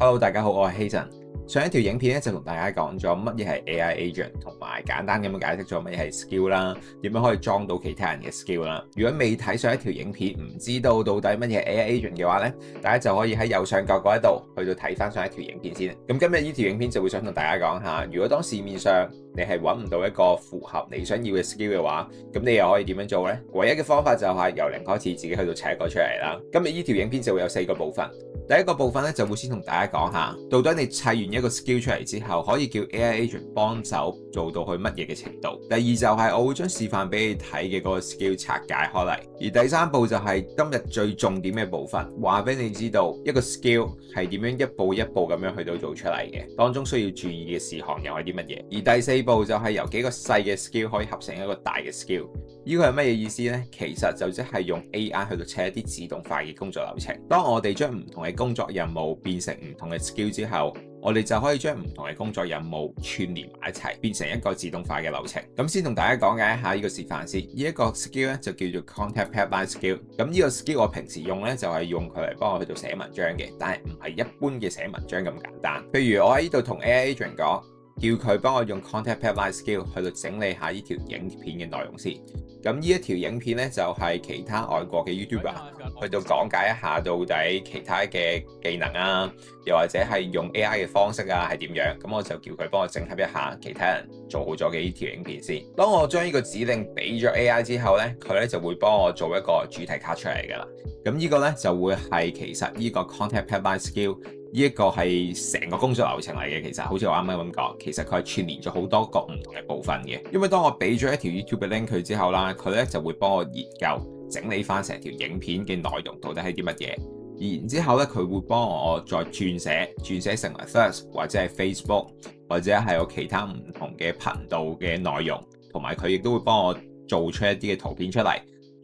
Hello，大家好，我係 Hazen。上一條影片咧就同大家講咗乜嘢係 AI agent，同埋簡單咁樣解釋咗乜嘢係 skill 啦，點樣可以裝到其他人嘅 skill 啦。如果未睇上一條影片，唔知道到底乜嘢係 AI agent 嘅話咧，大家就可以喺右上角嗰一度去到睇翻上一條影片先。咁今日呢條影片就會想同大家講下，如果當市面上你係揾唔到一個符合你想要嘅 skill 嘅話，咁你又可以點樣做呢？唯一嘅方法就係由零開始自己去到砌一個出嚟啦。今日呢條影片就會有4個部分。第一個部分咧就會先同大家講下，到底你砌完一個 skill 出嚟之後，可以叫 AI agent 幫手做到去乜嘢嘅程度。第二就係我會將示範俾你睇嘅嗰個 skill 拆解開嚟。而第三步就係今日最重點嘅部分，話俾你知道一個 skill 係點樣一步一步咁樣去到做出嚟嘅，當中需要注意嘅事項又係啲乜嘢。而第四步就係由幾個細嘅 skill 可以合成一個大嘅 skill。呢個係乜嘢意思呢？其實就即係用 AI 去到砌一啲自動化嘅工作流程。當我哋將唔同嘅工作任務變成唔同嘅 skill 之後，我哋就可以將唔同嘅工作任務串連埋一齊，變成一個自動化嘅流程。咁先同大家講解一下呢個示範先。呢一個 skill 咧就叫做 content pipeline skill。咁呢個 skill 我平時用咧就係用佢嚟幫我去到寫文章嘅，但係唔係一般嘅寫文章咁簡單。譬如我喺呢度同 AI agent 講，叫佢幫我用 content pipeline skill 去到整理下呢條影片嘅內容先。咁呢一條影片咧就係其他外國嘅 YouTuber 去到講解一下到底其他嘅技能啊，又或者係用 AI 嘅方式啊係點樣。咁我就叫佢幫我整合一下其他人做好咗嘅呢條影片先。當我將呢個指令俾咗 AI 之後咧，佢咧就會幫我做一個主題卡出嚟㗎啦。咁呢個咧就會係其實呢個 content pipeline skill。呢一個係成個工作流程嚟嘅，其實好似我啱啱咁講，其實佢係串連咗好多個唔同嘅部分嘅。因為當我俾咗一條 YouTube 嘅 link 佢之後啦，佢咧就會幫我研究整理翻成條影片嘅內容到底係啲乜嘢，然之後咧佢會幫我再轉寫成為 Threads 或者係 Facebook 或者係有其他唔同嘅頻道嘅內容，同埋佢亦都會幫我做出一啲嘅圖片出嚟。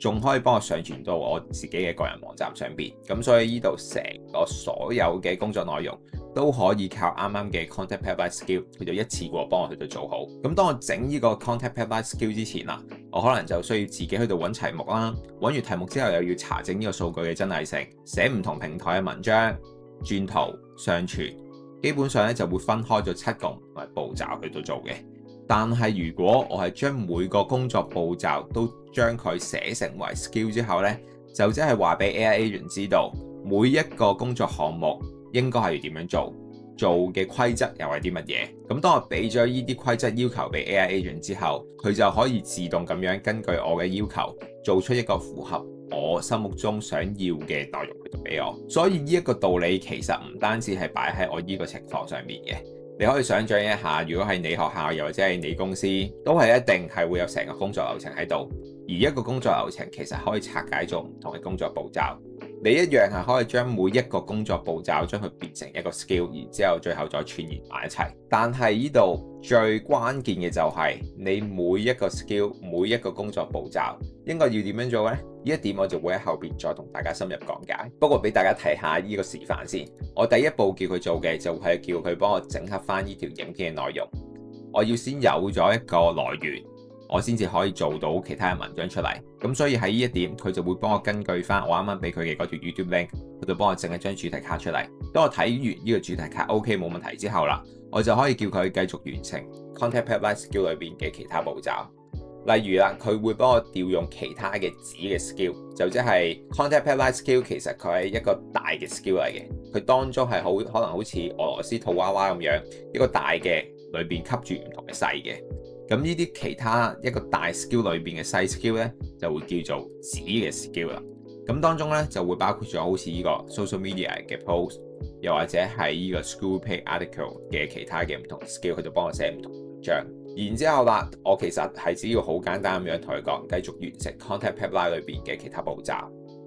仲可以幫我上傳到我自己嘅個人網站上邊，咁所以呢度成個所有嘅工作內容都可以靠啱啱嘅 content pipeline skill 佢就一次過幫我去到做好。咁當我整呢個 content pipeline skill 之前啦，我可能就需要自己去到揾題目啦，揾完題目之後又要查證呢個數據嘅真偽性，寫唔同平台嘅文章、轉圖、上傳，基本上咧就會分開咗7個唔同嘅步驟去到做嘅。但係如果我係將每個工作步驟都將佢寫成為 skill 之後呢，就即係話俾 AI agent 知道每一個工作項目應該係要點樣做嘅規則又係啲乜嘢。咁當我俾咗呢啲規則要求俾 AI agent 之後，佢就可以自動咁樣根據我嘅要求做出一個符合我心目中想要嘅內容去俾我。所以呢一個道理其實唔單止係擺喺我呢個情況上面嘅。你可以想象一下，如果係你學校又或者係你公司，都係一定係會有成個工作流程喺度。而一個工作流程其實可以拆解做唔同嘅工作步驟。你一樣係可以將每一個工作步驟將佢變成一個 skill， 然之後最後再串連埋一齊。但係呢度最關鍵嘅就係你每一個 skill， 每一個工作步驟應該要點樣做呢？呢一點我就會喺後邊再同大家深入講解。不過俾大家睇下呢個示範先。我第一步叫佢做嘅就係叫佢幫我整合翻呢條影片嘅內容。我要先有咗一個來源，我先至可以做到其他嘅文章出嚟。咁所以喺呢一點，佢就會幫我根據翻我啱啱俾佢嘅嗰條 YouTube link，佢就幫我整一張主題卡出嚟。當我睇完呢個主題卡 OK 冇問題之後啦，我就可以叫佢繼續完成 content pipeline skill 裏邊嘅其他步驟。例如啦，佢會幫我調用其他嘅子嘅 skill， 就即係 content pipeline skill， 其實佢係一個大嘅 skill 嚟嘅，佢當中係可能好似俄羅斯套娃娃咁樣，一個大嘅裏邊吸住唔同嘅細嘅。咁呢啲其他一個大 skill 裏邊嘅細 skill 咧，就會叫做子嘅 skill 啦。咁當中咧就會包括咗好似呢個 social media 嘅 post， 又或者係呢個 school page article 嘅其他嘅唔同 skill， 佢就幫我寫唔同文章。然之後啦，我其實係只要好簡單咁樣同佢講，繼續完成 content pipeline 裏邊嘅其他步驟，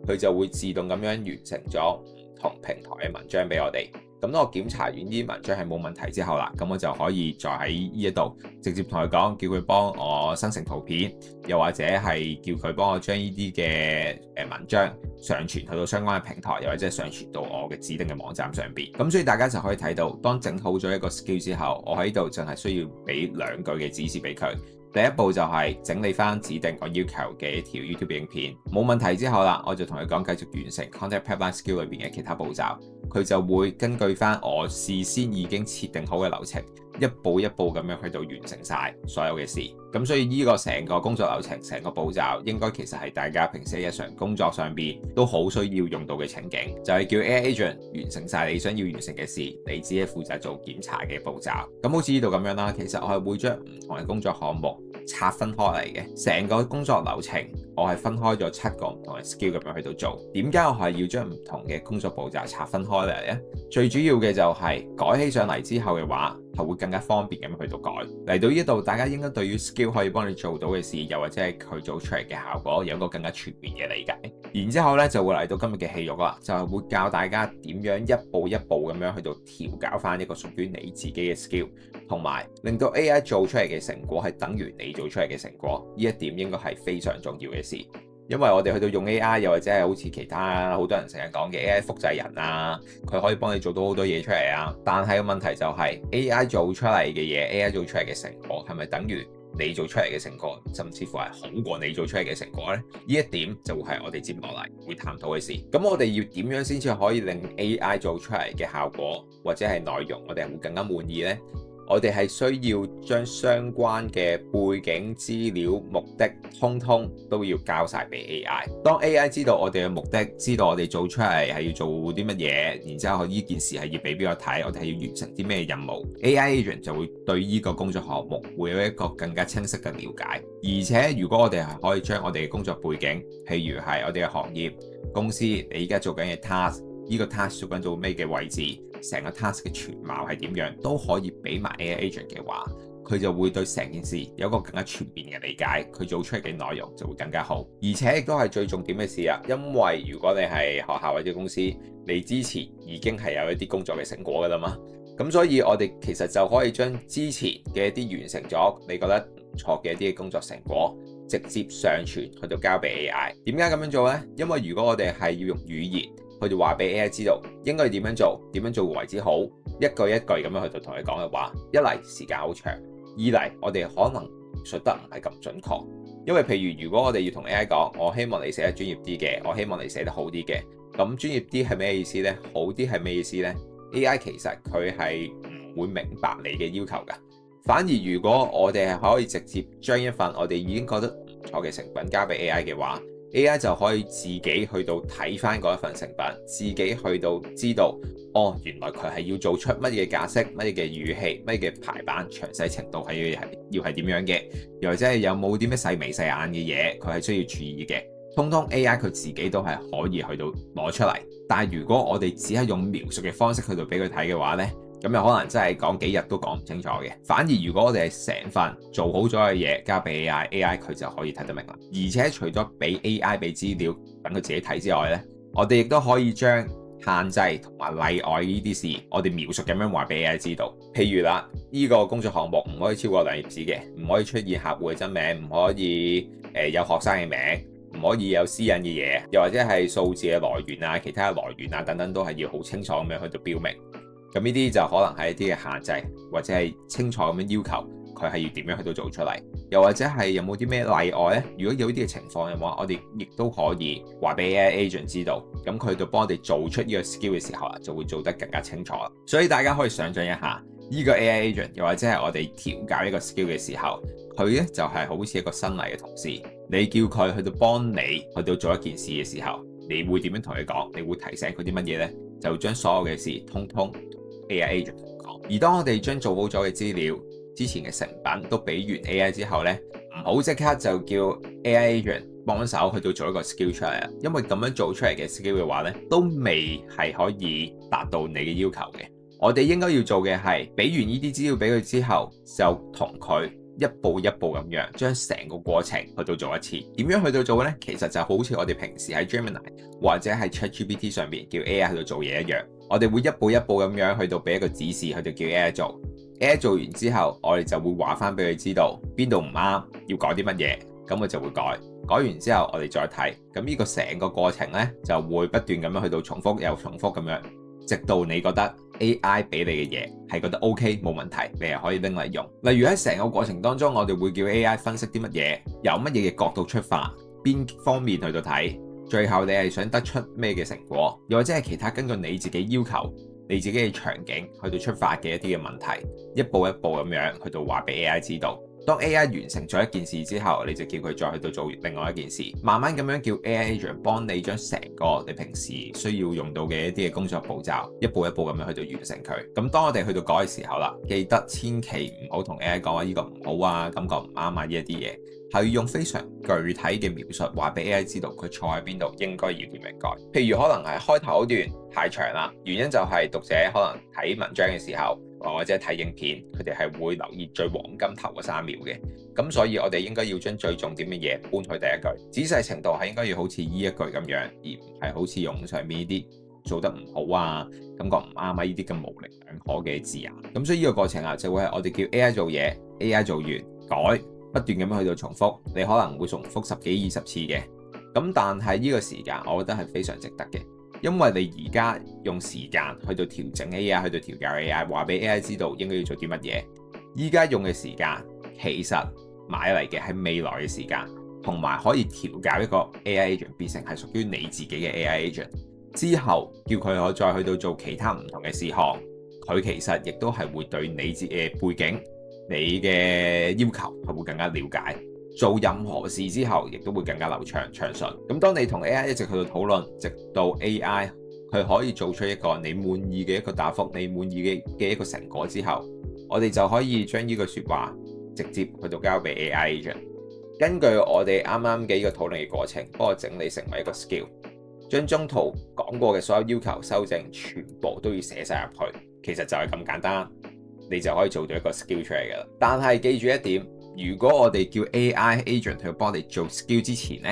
佢就會自動咁樣完成咗唔同平台嘅文章俾我哋。咁當我檢查完呢啲文章係冇問題之後啦，咁我就可以再喺呢一度直接同佢講，叫佢幫我生成圖片，又或者係叫佢幫我將呢啲嘅文章上傳去到相關嘅平台，又或者係上傳到我嘅指定嘅網站上邊。咁所以大家就可以睇到，當整好咗一個 skill 之後，我喺度淨係需要俾2句嘅指示俾佢，第一步就係整理翻指定我要求嘅一條 YouTube 影片，冇問題之後啦，我就同佢講繼續完成 Content Pipeline Skill 裏邊嘅其他步驟，佢就會根據翻我事先已經設定好嘅流程，一步一步咁樣去到完成晒所有嘅事。咁所以呢個成個工作流程、成個步驟，應該其實係大家平時日常工作上邊都好需要用到嘅情景，就係叫 AI Agent 完成晒你想要完成嘅事，你只係負責做檢查嘅步驟。咁好似呢度咁樣啦，其實我係會將唔同嘅工作項目拆分開嚟嘅，成個工作流程我係分開咗7個唔同嘅 skill 咁樣去到做。點解我係要將唔同嘅工作步驟拆分開嚟呢？最主要嘅就係改起上嚟之後嘅話，係會更加方便咁去到改。嚟到呢度，大家應該對於 skill 可以幫你做到嘅事，又或者係佢做出嚟嘅效果，有一個更加全面嘅理解。然之後咧，就會嚟到今日嘅戲肉啦，就係會教大家點樣一步一步咁樣去到調校翻一個屬於你自己嘅 skill， 同埋令到 AI 做出嚟嘅成果係等於你做出嚟嘅成果。呢一點應該係非常重要嘅事。因為我哋去到用 AI， 又或者係好似其他好多人成日講嘅 AI 複製人啊，佢可以幫你做到好多嘢出嚟啊。但係個問題就係 AI 做出嚟嘅嘢，AI 做出嚟嘅成果係咪等於你做出嚟嘅成果，甚至乎係好過你做出嚟嘅成果呢？呢一點就會係我哋接落嚟會探討嘅事。咁我哋要點樣先至可以令 AI 做出嚟嘅效果或者係內容，我哋係會更加滿意呢？我哋係需要將相關嘅背景資料、目的，通通都要交晒俾 AI。當 AI 知道我哋嘅目的，知道我哋做出嚟係要做啲乜嘢，然之後呢件事係要俾邊個睇，我哋係要完成啲咩任務， AI Agent 就會對呢個工作項目會有一個更加清晰嘅了解。而且如果我哋係可以將我哋嘅工作背景，譬如係我哋嘅行業、公司，你而家做緊嘅 task， 呢個 task 做緊做咩嘅位置，成個 task 嘅全貌係點樣，都可以俾埋 AI Agent 嘅話，佢就會對成件事有一個更加全面嘅理解，佢做出嚟嘅內容就會更加好。而且亦都係最重點嘅事啊，因為如果你係學校或者公司，你之前已經係有一啲工作嘅成果㗎啦嘛，咁所以我哋其實就可以將之前嘅一啲完成咗你覺得唔錯嘅一啲工作成果，直接上傳去到交俾 AI。點解咁樣做呢？因為如果我哋係要用語言去到話俾 AI 知道應該點樣做，點樣做為之好，一句一句咁樣去到同佢講嘅話，一嚟時間好長，二嚟我哋可能述得唔係咁準確。因為譬如如果我哋要同 AI 講，我希望你寫得專業啲嘅，我希望你寫得好啲嘅，咁專業啲係咩意思呢？好啲係咩意思呢？ AI 其實佢係唔會明白你嘅要求㗎。反而如果我哋係可以直接將一份我哋已經覺得唔錯嘅成品交俾 AI 嘅話， AI 就可以自己去到睇翻嗰一份成品，自己去到知道，哦，原來佢係要做出乜嘢格式、乜嘢嘅語氣、乜嘢嘅排版，詳細程度係要係點樣嘅，又或者係有冇啲咩細眉細眼嘅嘢，佢係需要注意嘅，通通 AI 佢自己都係可以去到攞出嚟。但係如果我哋只係用描述嘅方式去到俾佢睇嘅話呢，咁有可能真係講幾日都講唔清楚嘅。反而如果我哋係成份做好咗嘅嘢交俾 AI 佢就可以睇得明啦。而且除咗俾 AI 俾資料等佢自己睇之外呢，我哋亦都可以將限制同埋例外呢啲事，我哋描述咁樣話俾 AI 知道。譬如啦，呢個工作項目唔可以超過2頁紙嘅，唔可以出現客戶嘅真名，唔可以有學生嘅名，唔可以有私隱嘅嘢，又或者係數字嘅來源啊、其他嘅來源啊等等，都係要好清楚咁樣去到標明。咁呢啲就可能係一啲嘅限制，或者係清楚咁樣要求佢係要點樣去到做出嚟，又或者係有冇啲咩例外呢？如果有呢啲嘅情況嘅話，我哋亦都可以話俾 AI Agent 知道，咁佢就幫我哋做出呢個 skill 嘅時候啊，就會做得更加清楚啦。所以大家可以想象一下，呢個 AI Agent 又或者係我哋調教一個 skill 嘅時候，佢呢就係好似一個新嚟嘅同事，你叫佢去到幫你去到做一件事嘅時候，你會點樣同佢講？你會提醒佢啲乜嘢呢？就將所有嘅事通通 AI Agent 同佢講。而當我哋將做好咗嘅資料、之前嘅成品都俾完 AI 之後呢，唔好即刻就叫 AI Agent 幫手去到做一個 skill 出嚟啊！因為咁樣做出嚟嘅 skill 嘅話呢，都未係可以達到你嘅要求嘅。我哋應該要做嘅係俾完呢啲資料俾佢之後，就同佢一步一步咁樣將成個過程去到做一次。點樣去到做呢？其實就好似我哋平時喺 Gemini 或者係 ChatGPT 上面叫 AI 去到做嘢一樣。我哋會一步一步咁樣去到俾一個指示去到叫 AI 做。AI 做完之後，我哋就會話翻俾佢知道邊度唔啱，要改啲乜嘢，咁佢就會改。改完之後，我哋再睇。咁呢個成個過程呢，就會不斷咁樣去到重複又重複咁樣。直到你覺得 AI 俾你嘅嘢係覺得 OK 冇問題，你係可以拎嚟用。例如喺成個過程當中，我哋會叫 AI 分析啲乜嘢，由乜嘢嘅角度出發，邊方面去到睇，最後你係想得出咩嘅成果，又或者係其他根據你自己要求、你自己嘅場景去到出發嘅一啲嘅問題，一步一步咁樣去到話俾 AI 知道。當 AI 完成咗一件事之後，你就叫佢再去到做另外一件事，慢慢咁樣叫 AI agent 幫你將成個你平時需要用到嘅一啲嘅工作步驟，一步一步咁樣去到完成佢。咁當我哋去到改嘅時候啦，記得千祈唔好同 AI 講話呢個唔好啊，感覺唔啱啊呢一啲嘢，係要用非常具體嘅描述話俾 AI 知道佢錯喺邊度，應該要點樣改。譬如可能係開頭嗰段太長啦，原因就係讀者可能睇文章嘅時候，或者睇影片，佢哋係會留意最黃金頭嗰3秒嘅，咁所以我哋應該要將最重點嘅嘢搬去第一句，仔細程度係應該要好似呢一句咁樣，而唔係好似用上面呢啲做得唔好啊，感覺唔啱啊呢啲咁模棱兩可嘅字眼。咁所以呢個過程啊，就會係我哋叫 AI 做嘢 ，AI 做完改，不斷咁樣去到重複，你可能會重複10幾20次嘅，咁但係呢個時間我覺得係非常值得嘅。因為你而家用時間去到調整 AI， 去到調教 AI， 話俾 AI 知道應該要做啲乜嘢。依家用嘅時間其實買嚟嘅係未來嘅時間，同埋可以調教一個 AI agent 變成係屬於你自己嘅 AI agent。之後叫佢可再去到做其他唔同嘅事項，佢其實亦都係會對你自己嘅背景、你嘅要求係會更加了解。做任何事之後，亦都會更加流暢暢順。咁當你同 AI 一直去到討論，直到 AI 佢可以做出一個你滿意嘅一個答覆，你滿意嘅一個成果之後，我哋就可以將呢句説話直接去到交俾 AI agent。根據我哋啱啱嘅呢個討論嘅過程，幫我整理成為一個 skill，將中途講過嘅所有要求修正全部都要寫晒入去。其實就係咁簡單，你就可以做到一個 skill 出嚟㗎啦。但係記住一點。如果我哋叫 AI agent 去幫你做 skill 之前呢，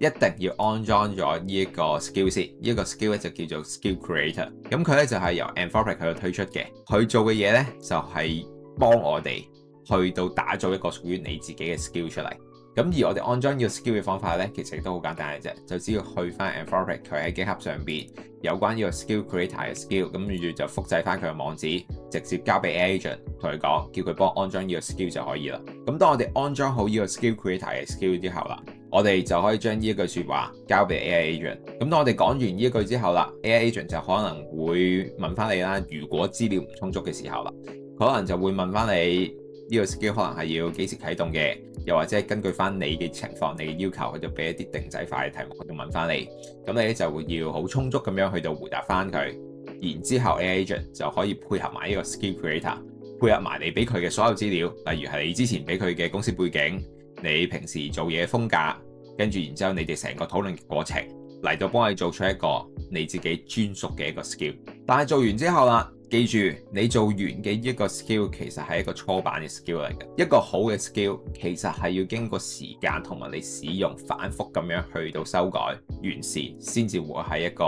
一定要安裝咗呢一個 skill 先。呢一個 skill 咧就叫做 skill creator。咁佢咧就係由 Anthropic 去到推出嘅。佢做嘅嘢咧就係幫我哋去到打造一個屬於你自己嘅 skill 出嚟。咁而我哋安裝呢個 skill 嘅方法咧，其實都好簡單嘅啫，就只要去翻 Anthropic 佢喺 GitHub 上邊有關呢個 skill creator 嘅 skill，咁跟住就複製翻佢嘅網址，直接交俾 AI agent 同佢講，叫佢幫我安裝呢個 skill 就可以啦。咁當我哋安裝好呢個 skill creator 嘅 skill 之後啦，我哋就可以將呢一句説話交俾 AI agent。咁當我哋講完呢一句之後啦，AI agent 就可能會問翻你啦，如果資料唔充足嘅時候啦，可能就會問翻你呢個 skill 可能係要幾時啟動嘅。又或者根據翻你嘅情況、你嘅要求，佢就俾一啲定制化嘅題目，佢就問翻你，咁你咧就會要好充足咁樣去到回答翻佢，然之後 AI agent 就可以配合埋呢個 skill creator，配合埋你俾佢嘅所有資料，例如係你之前俾佢嘅公司背景、你平時做嘢風格，跟住然之後你哋成個討論嘅過程嚟到幫你做出一個你自己專屬嘅一個 skill。但係做完之後啦，記住，你做完嘅一個 skill 其實係一個初版嘅 skill 嚟嘅。一個好嘅 skill 其實係要經過時間同埋你使用反覆咁樣去到修改完善，先至會係一個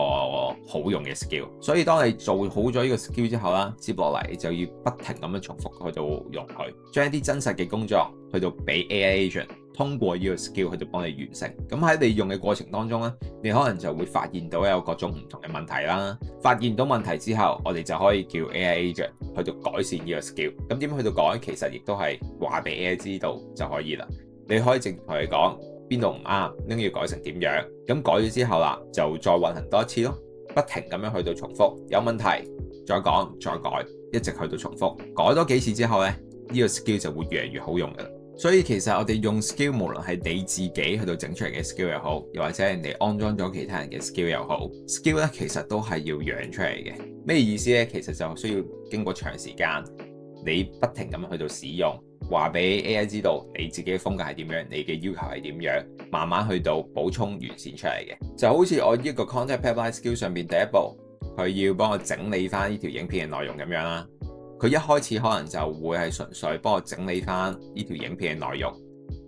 好用嘅 skill。所以當你做好咗呢個 skill 之後啦，接落嚟就要不停咁樣重複去到用佢，將一啲真實嘅工作去到俾 AI agent。通過呢個 skill 去到幫你完成。咁喺你用嘅過程當中咧，你可能就會發現到有各種唔同嘅問題啦。發現到問題之後，我哋就可以叫 AI agent 去到改善呢個 skill。咁點去到改？其實亦都係話俾 AI 知道就可以啦。你可以直接同佢講邊度唔啱，應該要改成點樣。咁改咗之後啦，就再運行多一次咯，不停咁樣去到重複。有問題再講再改，一直去到重複。改多幾次之後咧，呢個 skill 就會越嚟越好用㗎啦。所以其實我哋用 skill， 無論係你自己去到整出嚟嘅 skill 又好，又或者人哋安裝咗其他人嘅 skill 又好 ，skill 咧其實都係要養出嚟嘅。咩意思咧？其實就需要經過長時間，你不停咁樣去到使用，話俾 AI 知道你自己嘅風格係點樣，你嘅要求係點樣，慢慢去到補充完善出嚟嘅。就好似我呢個 content pipeline skill 上邊第一步，佢要幫我整理翻呢條影片嘅內容咁樣啦。佢一開始可能就會係純粹幫我整理翻呢條影片嘅內容，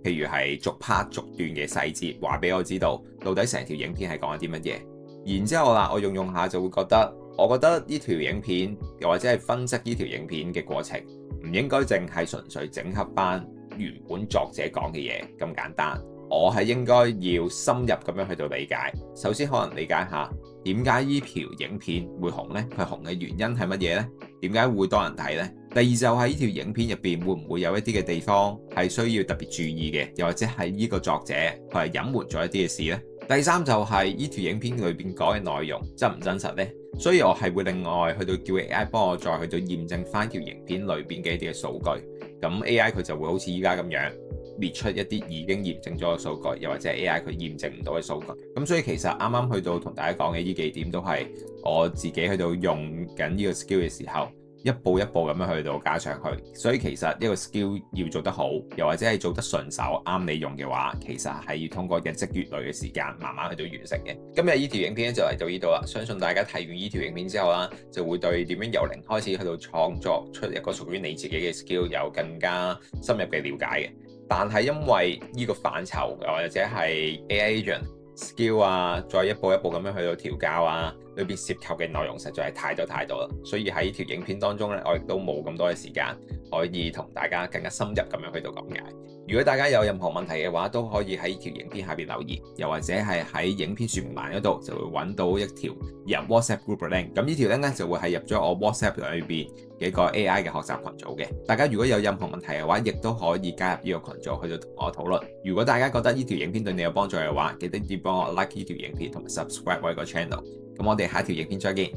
譬如係逐 part 逐段嘅細節，話俾我知道到底成條影片係講緊啲乜嘢。然之後啦，我用下就會覺得，我覺得呢條影片又或者係分析呢條影片嘅過程，唔應該淨係純粹整合翻原本作者講嘅嘢咁簡單。我係應該要深入咁樣去到理解。首先可能理解下點解呢條影片會紅呢？佢紅嘅原因係乜嘢呢？點解會多人睇呢？第二就係呢條影片入邊會唔會有一啲嘅地方係需要特別注意嘅，又或者係呢個作者佢係隱瞞咗一啲嘅事呢？第三就係呢條影片裏邊講嘅內容真唔真實呢？所以我係會另外去到叫 AI 幫我再去到驗證翻條影片裏邊嘅一啲嘅數據。咁 AI 佢就會好似依家咁樣列出一啲已經驗證咗嘅數據，又或者 AI 佢驗證唔到嘅數據。咁所以其實啱啱去到同大家講嘅呢幾點都係我自己去到用緊呢個 skill 嘅時候，一步一步咁樣去到加上去。所以其實一個 skill 要做得好，又或者係做得順手啱你用嘅話，其實係要通過日積月累嘅時間慢慢去到完成嘅。今日呢條影片就嚟到呢度啦，相信大家睇完呢條影片之後啦，就會對點樣由零開始去到創作出一個屬於你自己嘅 skill 有更加深入嘅了解嘅。但係因為呢個範疇又或者係 AI agent skill 啊，再一步一步咁樣去到調教啊，裏邊涉及嘅內容實在係太多啦，所以喺呢條影片當中咧，我亦都冇咁多嘅時間可以同大家更加深入咁樣去到講解。如果大家有任何問題嘅話，都可以喺呢條影片下邊留言，又或者係喺影片說明欄嗰度就會揾到一條入 WhatsApp group 嘅 link。咁呢條 link 咧就會係入咗我 WhatsApp 裏邊嘅一個 AI 嘅學習群組嘅。大家如果有任何問題嘅話，亦都可以加入呢個群組去到同我討論。如果大家覺得呢條影片對你有幫助嘅話，記得要幫我 like 呢條影片同埋 subscribe 我個 channel。咁我哋下一條影片再見，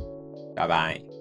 拜拜。